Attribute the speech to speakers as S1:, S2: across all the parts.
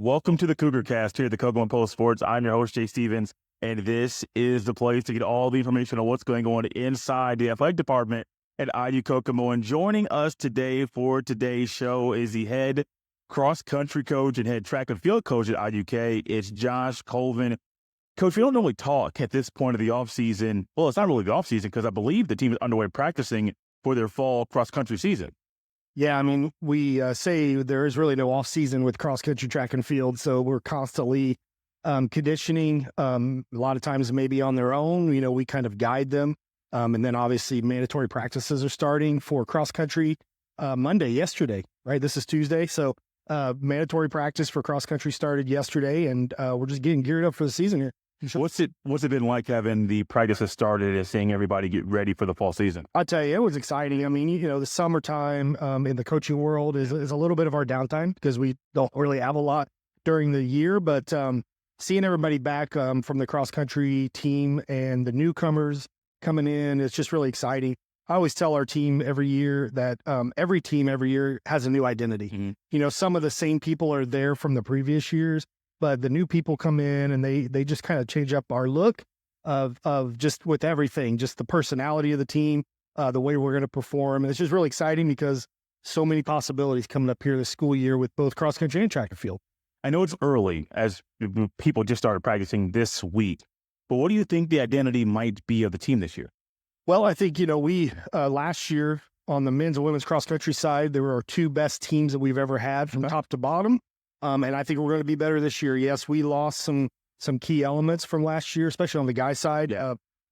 S1: Welcome to the Cougar Cast here at the Kokomo Post Sports. I'm your host, Jay Stevens, and this is the place to get all the information on what's going on inside the athletic department at IU Kokomo. And joining us today for today's show is the head cross-country coach and head track and field coach at IUK. It's Josh Colvin. Coach, we don't normally talk at this point of the offseason. Well, it's not really the offseason because I believe the team is underway practicing for their fall cross-country season.
S2: Yeah, I mean, we say there is really no off season with cross country, track and field, so we're constantly conditioning. A lot of times, maybe on their own. You know, we kind of guide them, and then obviously mandatory practices are starting for cross country yesterday. Right, this is Tuesday, so mandatory practice for cross country started yesterday, and we're just getting geared up for the season here.
S1: What's it been like having the practices started and seeing everybody get ready for the fall season?
S2: I'll tell you, it was exciting. I mean, you know, the summertime in the coaching world is a little bit of our downtime because we don't really have a lot during the year. But seeing everybody back from the cross-country team and the newcomers coming in, it's just really exciting. I always tell our team every year that every team every year has a new identity. Mm-hmm. You know, some of the same people are there from the previous years, but the new people come in and they just kind of change up our look of just with everything, just the personality of the team, the way we're going to perform. And it's just really exciting because so many possibilities coming up here this school year with both cross country and track and field.
S1: I know it's early as people just started practicing this week, but what do you think the identity might be of the team this year?
S2: Well, I think, you know, we last year on the men's and women's cross country side, there were our two best teams that we've ever had from top to bottom. And I think we're going to be better this year. Yes, we lost some key elements from last year, especially on the guy side.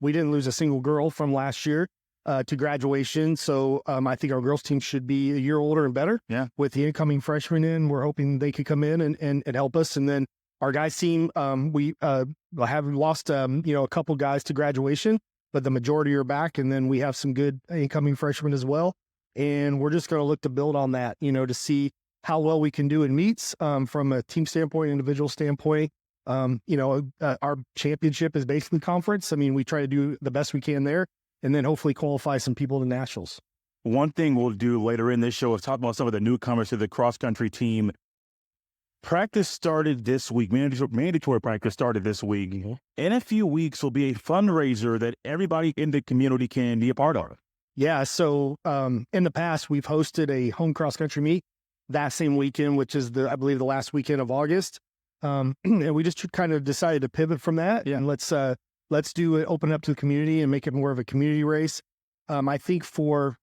S2: We didn't lose a single girl from last year to graduation. So I think our girls team should be a year older and better. Yeah. With the incoming freshmen in, we're hoping they could come in and help us. And then our guys team, we have lost a couple guys to graduation, but the majority are back. And then we have some good incoming freshmen as well. And we're just going to look to build on that, you know, to see how well we can do in meets from a team standpoint, individual standpoint. Our championship is basically conference. I mean, we try to do the best we can there and then hopefully qualify some people to nationals.
S1: One thing we'll do later in this show is talk about some of the newcomers to the cross-country team. Practice started this week. Mandatory practice started this week. Mm-hmm. In a few weeks will be a fundraiser that everybody in the community can be a part of.
S2: Yeah, so in the past, we've hosted a home cross-country meet that same weekend, which is I believe the last weekend of August. And we just kind of decided to pivot from that. Yeah. And let's do it, open it up to the community and make it more of a community race. I think for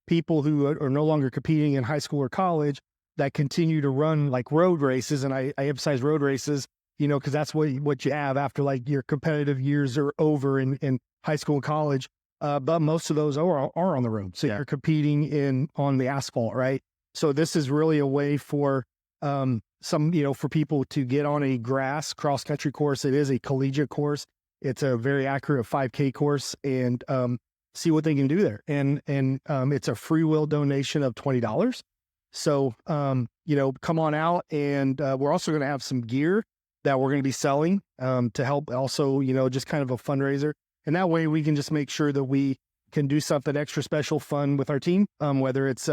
S2: people who are no longer competing in high school or college that continue to run like road races, and I emphasize road races, you know, because that's what you have after like your competitive years are over in high school and college. But most of those are on the road. So you're competing on the asphalt, right? So this is really a way for for people to get on a grass cross-country course. It is a collegiate course. It's a very accurate 5K course and see what they can do there. And it's a free will donation of $20. So, come on out. And we're also going to have some gear that we're going to be selling to help also, just kind of a fundraiser. And that way we can just make sure that we can do something extra special, fun with our team, whether it's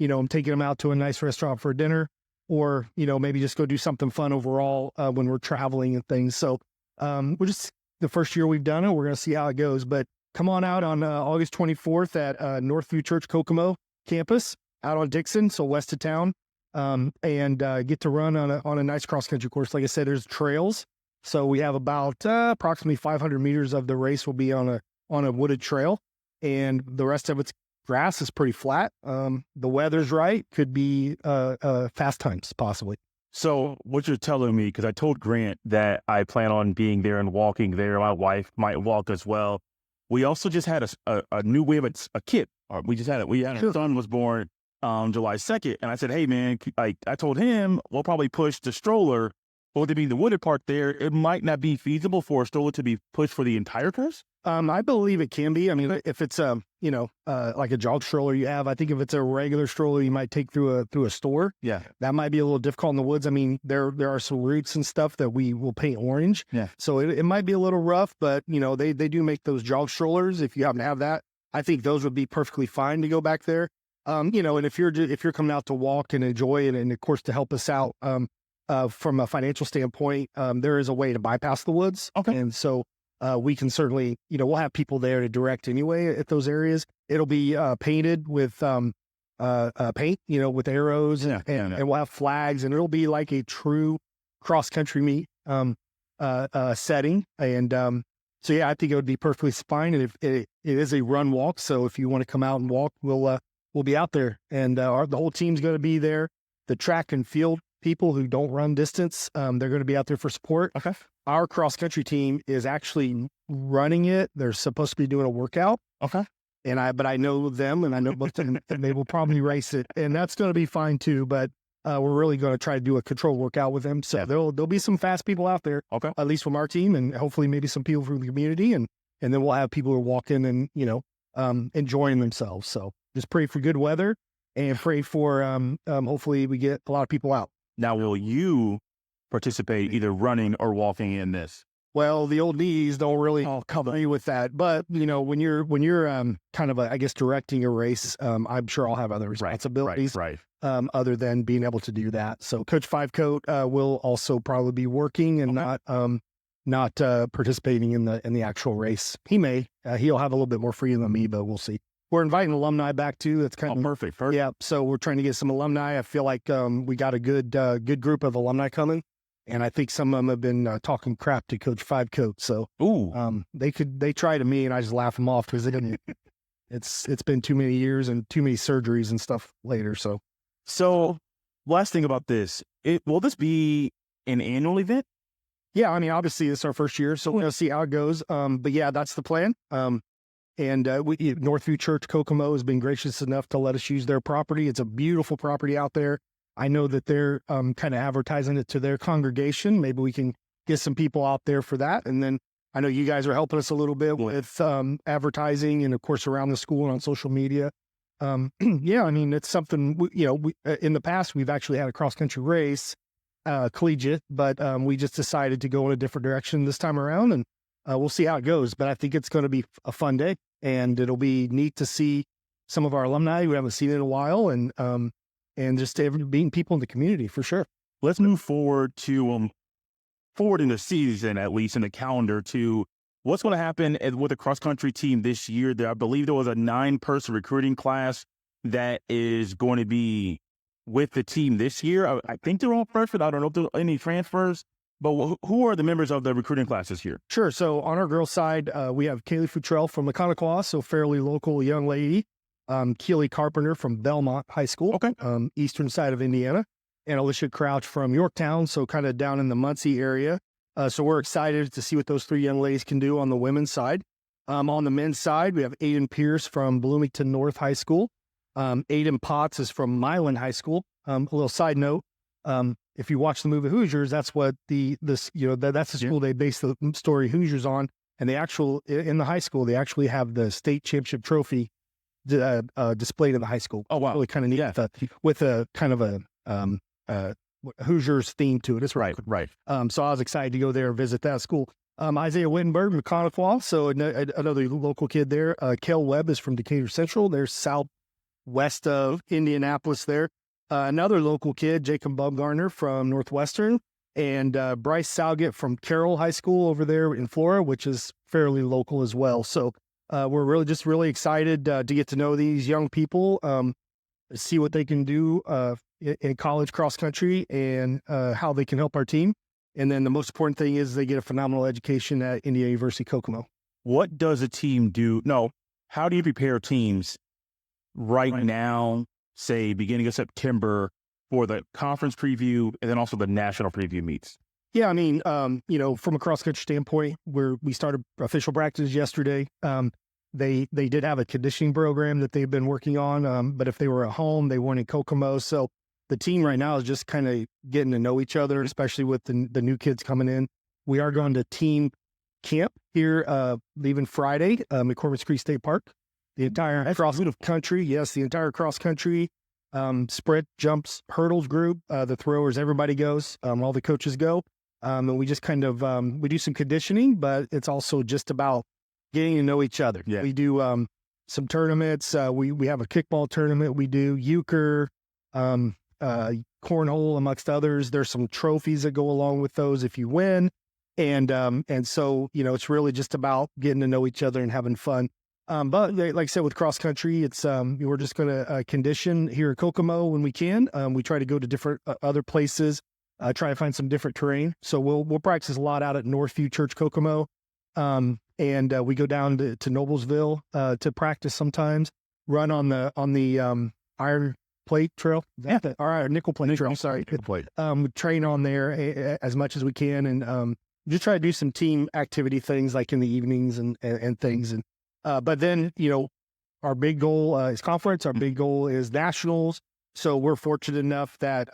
S2: I'm taking them out to a nice restaurant for dinner or, maybe just go do something fun overall when we're traveling and things. So we're just the first year we've done it. We're going to see how it goes. But come on out on August 24th at Northview Church Kokomo campus out on Dixon, so west of town, and get to run on a nice cross-country course. Like I said, there's trails. So we have about approximately 500 meters of the race will be on a wooded trail, and the rest of it's grass is pretty flat. The weather's right. Could be fast times, possibly.
S1: So what you're telling me, because I told Grant that I plan on being there and walking there. My wife might walk as well. We also just had a kid. We just had it. We had our son was born July 2nd. And I said, hey, man, I told him we'll probably push the stroller. But with it being the wooded part there, it might not be feasible for a stroller to be pushed for the entire course.
S2: I believe it can be. I mean, if it's like a jog stroller you have, I think if it's a regular stroller you might take through a store, that might be a little difficult in the woods. I mean, there are some routes and stuff that we will paint orange. Yeah. So it might be a little rough, but they do make those jog strollers. If you happen to have that, I think those would be perfectly fine to go back there. And if you're coming out to walk and enjoy it, and of course to help us out, from a financial standpoint, there is a way to bypass the woods.
S1: Okay.
S2: And so we can certainly, we'll have people there to direct anyway at those areas. It'll be painted with paint, with arrows, and we'll have flags, and it'll be like a true cross-country meet setting. And so, yeah, I think it would be perfectly fine. And if it is a run walk, so if you want to come out and walk, we'll be out there. And the whole team's going to be there. The track and field people who don't run distance, they're going to be out there for support.
S1: Okay.
S2: Our cross-country team is actually running it. They're supposed to be doing a workout.
S1: Okay.
S2: But I know them, and I know both of them, and they will probably race it, and that's going to be fine too. But we're really going to try to do a controlled workout with them. So there'll be some fast people out there, at least from our team, and hopefully maybe some people from the community, and then we'll have people who are walking and enjoying themselves. So just pray for good weather and pray for hopefully we get a lot of people out.
S1: Now, will you participate either running or walking in this?
S2: Well, the old knees don't really cover me with that. But, when you're kind of, directing a race, I'm sure I'll have other responsibilities other than being able to do that. So Coach Five Coat will also probably be working and not participating in the actual race. He may. He'll have a little bit more freedom than me, but we'll see. We're inviting alumni back too. That's kind of
S1: perfect.
S2: Yeah. So we're trying to get some alumni. I feel like we got a good group of alumni coming. And I think some of them have been talking crap to Coach Five Coat. So they try to me, and I just laugh them off because it's been too many years and too many surgeries and stuff later.
S1: So last thing about this, will this be an annual event?
S2: Yeah, obviously it's our first year, so we'll see how it goes. But yeah, that's the plan. And Northview Church Kokomo has been gracious enough to let us use their property. It's a beautiful property out there. I know that they're kind of advertising it to their congregation. Maybe we can get some people out there for that. And then I know you guys are helping us a little bit with advertising and, of course, around the school and on social media. It's something, we in the past, we've actually had a cross-country race, collegiate, but we just decided to go in a different direction this time around, and we'll see how it goes. But I think it's going to be a fun day, and it'll be neat to see some of our alumni who haven't seen it in a while, and just being people in the community for sure.
S1: Let's move forward to forward in the season, at least in the calendar, to what's going to happen with the cross country team this year. I believe there was a 9-person recruiting class that is going to be with the team this year. I think they're all freshmen. I don't know if there are any transfers, but who are the members of the recruiting class this year?
S2: Sure. So on our girls' side, we have Kaylee Futrell from Mechanical, so fairly local young lady. Keely Carpenter from Belmont High School, eastern side of Indiana, and Alicia Crouch from Yorktown, so kind of down in the Muncie area. So we're excited to see what those 3 young ladies can do on the women's side. On the men's side, we have Aiden Pierce from Bloomington North High School. Aiden Potts is from Milan High School. A little side note, if you watch the movie Hoosiers, that's what that's the school they based the story Hoosiers on. And in the high school, they actually have the state championship trophy displayed in the high school.
S1: Oh, wow.
S2: Really kind of neat with a kind of a Hoosiers theme to it. It's
S1: right.
S2: So I was excited to go there and visit that school. Isaiah Wittenberg, Mechanical, so another local kid there. Kel Webb is from Decatur Central. They're southwest of Indianapolis there. Another local kid, Jacob Bumgarner from Northwestern, and Bryce Salgett from Carroll High School over there in Florida, which is fairly local as well. So we're really excited to get to know these young people, see what they can do in college cross country and how they can help our team. And then the most important thing is they get a phenomenal education at Indiana University Kokomo.
S1: What does a team do? No, how do you prepare teams right now, say beginning of September, for the conference preview and then also the national preview meets?
S2: Yeah, from a cross-country standpoint, we started official practice yesterday. They did have a conditioning program that they've been working on, but if they were at home, they weren't in Kokomo. So the team right now is just kind of getting to know each other, especially with the new kids coming in. We are going to team camp here, leaving Friday, McCormick's Creek State Park. The entire cross-country, sprint, jumps, hurdles group, the throwers, everybody goes, all the coaches go. And we just kind of, we do some conditioning, but it's also just about getting to know each other.
S1: Yeah.
S2: We do some tournaments. We have a kickball tournament. We do euchre, cornhole amongst others. There's some trophies that go along with those if you win. And so, it's really just about getting to know each other and having fun. But like I said, with cross country, it's we're just going to condition here at Kokomo when we can. We try to go to different other places, try to find some different terrain. So we'll practice a lot out at Northview Church Kokomo, and we go down to Noblesville to practice sometimes. Run on the iron plate trail, or nickel plate trail. Sorry, train on there as much as we can, and just try to do some team activity things like in the evenings and things. And but then, our big goal is conference. Our big goal is nationals. So we're fortunate enough that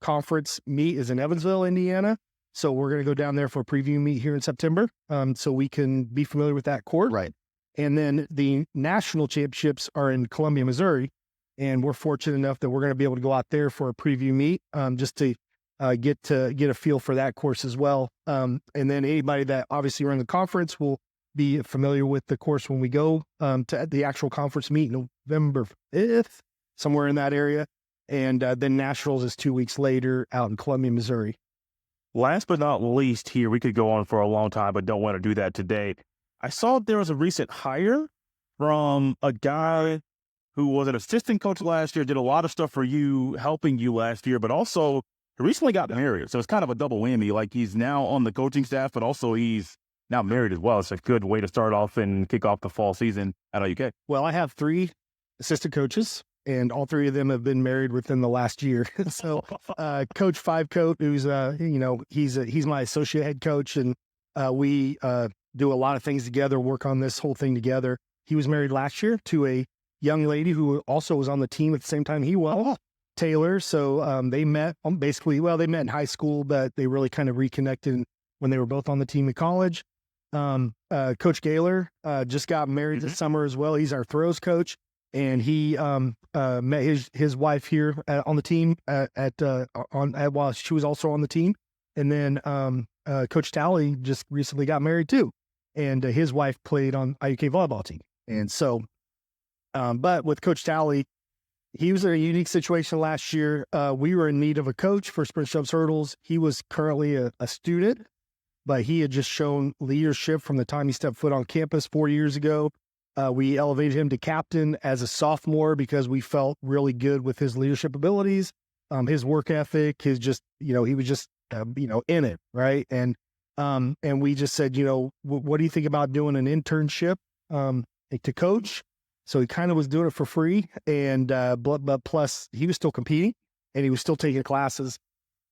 S2: conference meet is in Evansville, Indiana. So we're going to go down there for a preview meet here in September, so we can be familiar with that court.
S1: Right.
S2: And then the national championships are in Columbia, Missouri. And we're fortunate enough that we're going to be able to go out there for a preview meet, just to get a feel for that course as well. And then anybody that obviously run the conference will be familiar with the course when we go to the actual conference meet November 5th, somewhere in that area. And then nationals is 2 weeks later out in Columbia, Missouri.
S1: Last but not least here, we could go on for a long time, but don't want to do that today. I saw there was a recent hire from a guy who was an assistant coach last year, did a lot of stuff for you, helping you last year, but also recently got married. So it's kind of a double whammy. Like, he's now on the coaching staff, but also he's now married as well. It's a good way to start off and kick off the fall season at IUK.
S2: Well, I have 3 assistant coaches, and all 3 of them have been married within the last year. So Coach Five Coat, who's, he's my associate head coach, and we do a lot of things together, work on this whole thing together. He was married last year to a young lady who also was on the team at the same time he was, Taylor. So they met they met in high school, but they really kind of reconnected when they were both on the team in college. Coach Gaylor just got married this summer as well. He's our throws coach, and he met his wife here on the team while she was also on the team. And then Coach Talley just recently got married too, and his wife played on IUK volleyball team. And so, but with Coach Talley, he was in a unique situation last year. We were in need of a coach for sprint jumps hurdles. He was currently a student, but he had just shown leadership from the time he stepped foot on campus 4 years ago. We elevated him to captain as a sophomore because we felt really good with his leadership abilities, his work ethic, his just, he was just, in it. Right. And we just said, what do you think about doing an internship to coach? So he kind of was doing it for free, and but plus he was still competing and he was still taking classes,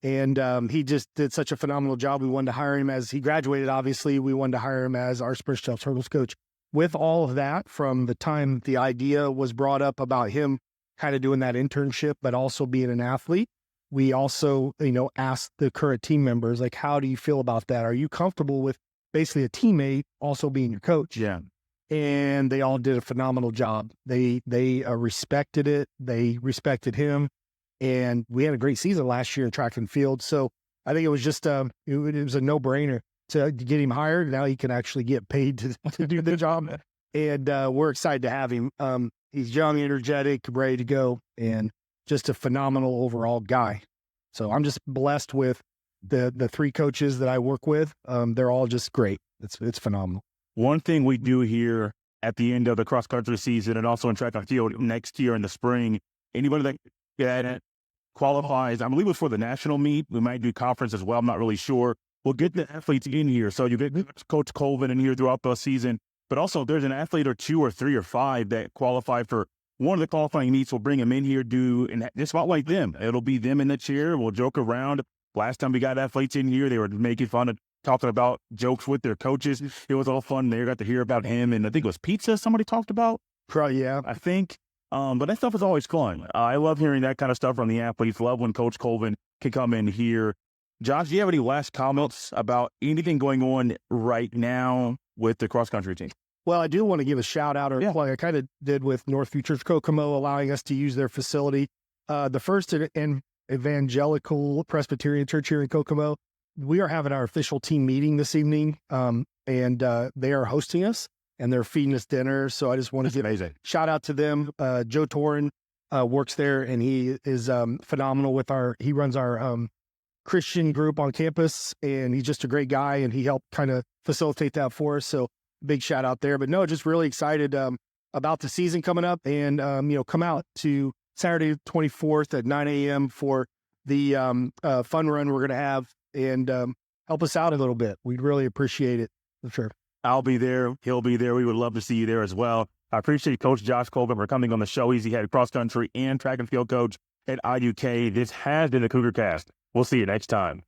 S2: and he just did such a phenomenal job. We wanted to hire him as he graduated. Obviously, we wanted to hire him as our sprint jumps hurdles coach. With all of that, from the time the idea was brought up about him kind of doing that internship, but also being an athlete, we also asked the current team members, like, how do you feel about that? Are you comfortable with basically a teammate also being your coach?
S1: Yeah.
S2: And they all did a phenomenal job. They respected it. They respected him. And we had a great season last year in track and field. So I think it was just it was a no-brainer to get him hired. Now he can actually get paid to do the job. And we're excited to have him. He's young, energetic, ready to go, and just a phenomenal overall guy. So I'm just blessed with the 3 coaches that I work with. They're all just great. It's phenomenal.
S1: One thing we do here at the end of the cross-country season and also in track and field next year in the spring, anybody that qualifies, I believe it's for the national meet. We might do conference as well. I'm not really sure. We'll get the athletes in here. So you get Coach Colvin in here throughout the season, but also if there's an athlete or 2 or 3 or 5 that qualify for one of the qualifying meets, we'll bring them in here, and just spotlight them. It'll be them in the chair. We'll joke around. Last time we got athletes in here, they were making fun of talking about jokes with their coaches. It was all fun. They got to hear about him, and I think it was pizza somebody talked about.
S2: Probably, yeah.
S1: I think. But that stuff is always fun. I love hearing that kind of stuff from the athletes. Love when Coach Colvin can come in here. Josh, do you have any last comments about anything going on right now with the cross-country team?
S2: Well, I do want to give a shout out, like I kind of did with Northview Church Kokomo, allowing us to use their facility. The First and Evangelical Presbyterian Church here in Kokomo, we are having our official team meeting this evening, and they are hosting us, and they're feeding us dinner. So I just want to give a shout out to them. Joe Torin works there, and he is phenomenal with he runs our Christian group on campus, and he's just a great guy, and he helped kind of facilitate that for us. So big shout out there. But no, just really excited about the season coming up, and come out to Saturday 24th at 9 a.m. for the fun run we're going to have, and help us out a little bit. We'd really appreciate it for sure.
S1: I'll be there. He'll be there. We would love to see you there as well. I appreciate Coach Josh Colvin for coming on the show. He's the head cross country and track and field coach at IUK. This has been the Cougar Cast. We'll see you next time.